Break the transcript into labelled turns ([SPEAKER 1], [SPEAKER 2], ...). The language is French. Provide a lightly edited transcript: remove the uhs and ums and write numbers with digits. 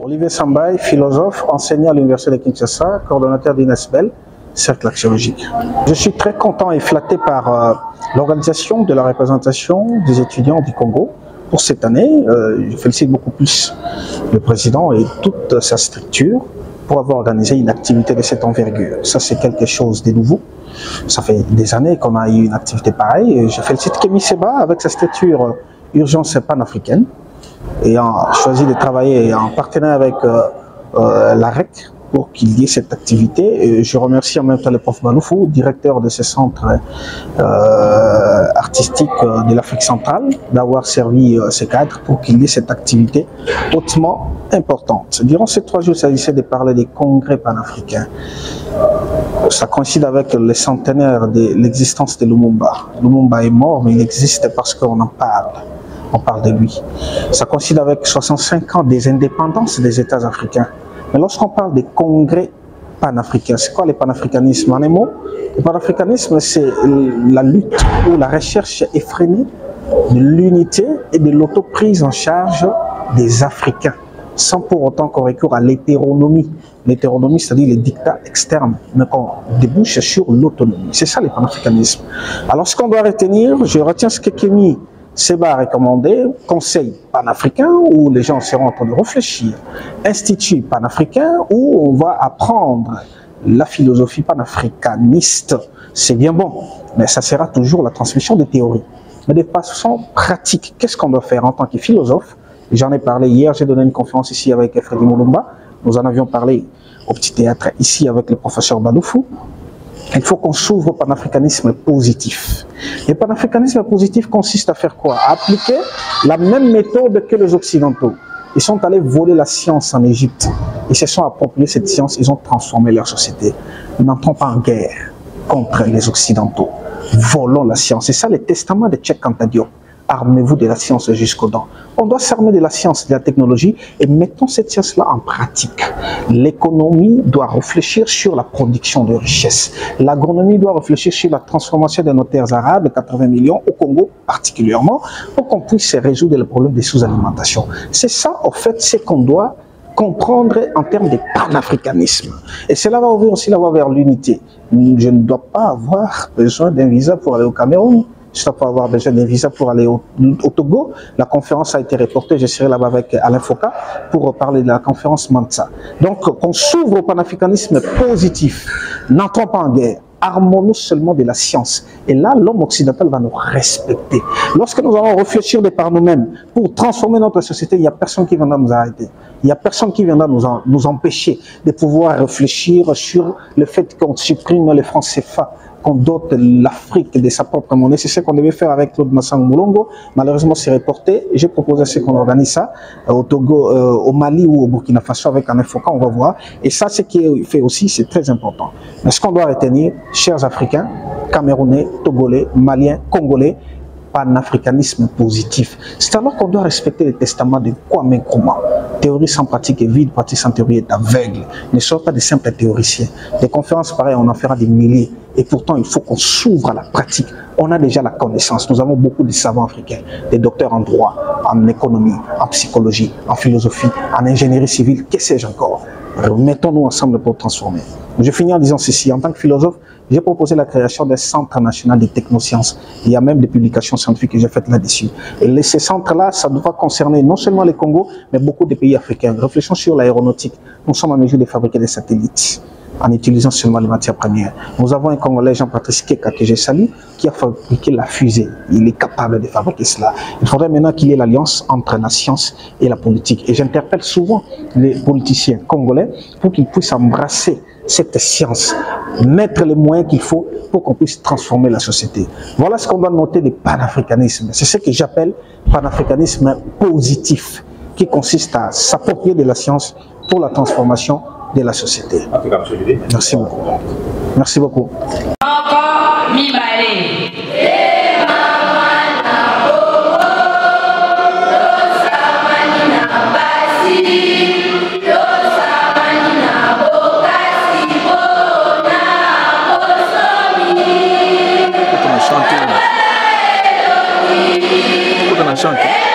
[SPEAKER 1] Olivier Sambaï, philosophe, enseignant à l'Université de Kinshasa, coordonnateur d'INESBEL, cercle axiologique. Je suis très content et flatté par l'organisation de la représentation des étudiants du Congo pour cette année. Je félicite beaucoup plus le président et toute sa structure pour avoir organisé une activité de cette envergure. Ça, c'est quelque chose de nouveau. Ça fait des années qu'on a eu une activité pareille. Je félicite Kémy Séba avec sa structure Urgence panafricaine et a choisi de travailler en partenariat avec la REC pour qu'il y ait cette activité. Et je remercie en même temps le prof Baloufou, directeur de ce centre artistique de l'Afrique centrale, d'avoir servi ce cadre pour qu'il y ait cette activité hautement importante. Durant ces 3 jours, il s'agissait de parler des congrès panafricains. Ça coïncide avec le centenaire de l'existence de Lumumba. Lumumba est mort, mais il existe parce qu'on en parle. On parle de lui. Ça coïncide avec 65 ans des indépendances des États africains. Mais lorsqu'on parle des congrès panafricains, c'est quoi le panafricanisme? En un mot, le panafricanisme, c'est la lutte ou la recherche effrénée de l'unité et de l'autoprise en charge des Africains, sans pour autant qu'on recourt à l'hétéronomie. L'hétéronomie, c'est-à-dire les dictats externes, mais qu'on débouche sur l'autonomie. C'est ça le panafricanisme. Alors, ce qu'on doit retenir, je retiens ce que Kémy Séba a recommandé, conseil panafricain où les gens seront en train de réfléchir, institut panafricain où on va apprendre la philosophie panafricaniste. C'est bien bon, mais ça sera toujours la transmission des théories. Mais de façon pratique, qu'est-ce qu'on doit faire en tant que philosophe? J'en ai parlé hier, j'ai donné une conférence ici avec Freddy Mulumba, nous en avions parlé au petit théâtre ici avec le professeur Baloufou. Il faut qu'on s'ouvre au panafricanisme positif. Le panafricanisme positif consiste à faire quoi? À appliquer la même méthode que les Occidentaux. Ils sont allés voler la science en Égypte. Ils se sont appropriés cette science, ils ont transformé leur société. Nous n'entrons pas en guerre contre les Occidentaux. Volons la science. C'est ça le testament de Cheikh Anta Diop. Armez-vous de la science jusqu'aux dents. On doit s'armer de la science, de la technologie et mettons cette science-là en pratique. L'économie doit réfléchir sur la production de richesses. L'agronomie doit réfléchir sur la transformation de nos terres arables, 80 millions, au Congo particulièrement, pour qu'on puisse résoudre le problème des sous-alimentation. C'est ça, en fait, ce qu'on doit comprendre en termes de panafricanisme. Et cela va ouvrir aussi la voie vers l'unité. Je ne dois pas avoir besoin d'un visa pour aller au Cameroun. Je ne dois pas avoir besoin d'un visa pour aller au Togo. La conférence a été reportée. Je serai là-bas avec Alain Foka pour parler de la conférence Mansa. Donc, qu'on s'ouvre au panafricanisme positif. N'entrons pas en guerre. Armons-nous seulement de la science. Et là, l'homme occidental va nous respecter. Lorsque nous allons réfléchir de par nous-mêmes pour transformer notre société, il n'y a personne qui viendra nous arrêter. Il n'y a personne qui viendra nous empêcher de pouvoir réfléchir sur le fait qu'on supprime les francs CFA, qu'on dote l'Afrique de sa propre monnaie. C'est ce qu'on devait faire avec Claude Massang Moulongo. Malheureusement, c'est reporté. J'ai proposé à ce qu'on organise ça au Togo, au Mali ou au Burkina Faso avec un Foka, on va voir. Et ça, ce qui est fait aussi, c'est très important. Mais ce qu'on doit retenir, chers Africains, Camerounais, Togolais, Maliens, Congolais, panafricanisme positif. C'est alors qu'on doit respecter le testament de Kwame Nkrumah. Théorie sans pratique est vide, pratique sans théorie est aveugle. Ne soyez pas des simples théoriciens. Des conférences pareilles, on en fera des milliers. Et pourtant, il faut qu'on s'ouvre à la pratique. On a déjà la connaissance. Nous avons beaucoup de savants africains, des docteurs en droit, en économie, en psychologie, en philosophie, en ingénierie civile, que sais-je encore. Mettons-nous ensemble pour transformer. Je finis en disant ceci. En tant que philosophe, j'ai proposé la création d'un centre national de technosciences. Il y a même des publications scientifiques que j'ai faites là-dessus. Et ces centres-là, ça doit concerner non seulement le Congo, mais beaucoup de pays africains. Réfléchissons sur l'aéronautique. Nous sommes en mesure de fabriquer des satellites en utilisant seulement les matières premières. Nous avons un Congolais, Jean-Patrice Keka, que j'ai salué, qui a fabriqué la fusée. Il est capable de fabriquer cela. Il faudrait maintenant qu'il y ait l'alliance entre la science et la politique. Et j'interpelle souvent les politiciens congolais pour qu'ils puissent embrasser cette science, mettre les moyens qu'il faut pour qu'on puisse transformer la société. Voilà ce qu'on doit noter du panafricanisme. C'est ce que j'appelle panafricanisme positif, qui consiste à s'approprier de la science pour la transformation de la société. Merci beaucoup. Merci beaucoup.
[SPEAKER 2] Chante.